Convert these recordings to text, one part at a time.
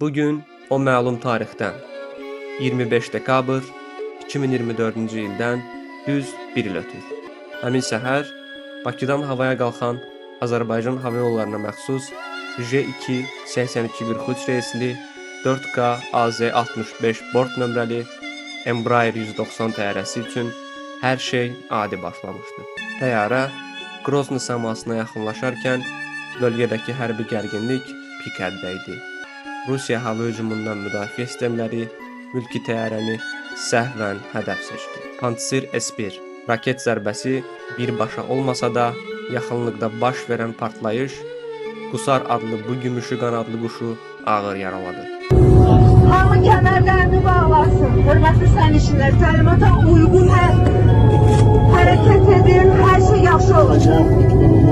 Bugün o məlum tarixdən 25 dekabr 2024-cü ildən düz 1 il ötür. Həmin səhər Bakıdan havaya qalxan Azərbaycan Hava Yollarına məxsus J2-8243 reysli 4K AZ65 bort nömrəli Embraer 190 təyyarəsi üçün hər şey adi başlamışdı. Təyyarə Qrozny səmasına yaxınlaşarkən bölgədəki hərbi gərginlik pik həddə idi. Rusiya hava hücumundan müdafiə sistemləri mülki təyyarəni səhvən hədəf seçdi. Pantsir S-1 raket zərbəsi birbaşa olmasa da yaxınlıqda baş verən partlayış Qusar adlı bu gümüşü qanadlı quşu ağır yaraladı. Hamı kəmərlərini bağlasın. Hörmətli sərnişinlər, təlimata uyğun hərəkət edin, hər şey yaxşı olacaq.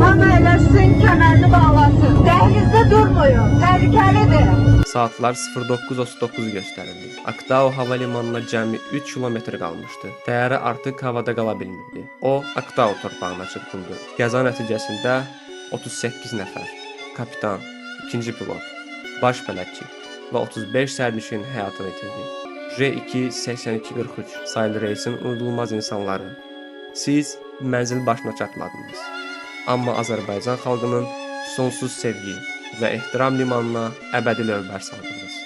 Hamı eləsin, kəmərini bağlasın. Dəhlizdə durmayın, təhlükəlidir. Saatlar 09:39 göstərildi. Aktao hava limanına cəmi 3 kilometr qalmışdı. Təyyarə artıq havada qala bilmirdi. O, Aktao torpağına çırpıldı. Qəza nəticəsində 38 nəfər, kapitan, ikinci pilot, baş bələdçi və 35 sərnişin həyatını itirdi. J2-8243 sayılı reysin unudulmaz insanları. Siz mənzil başına çatmadınız. Amma Azərbaycan xalqının sonsuz sevgi və ehtiram limanına əbədi lövbər saldınız.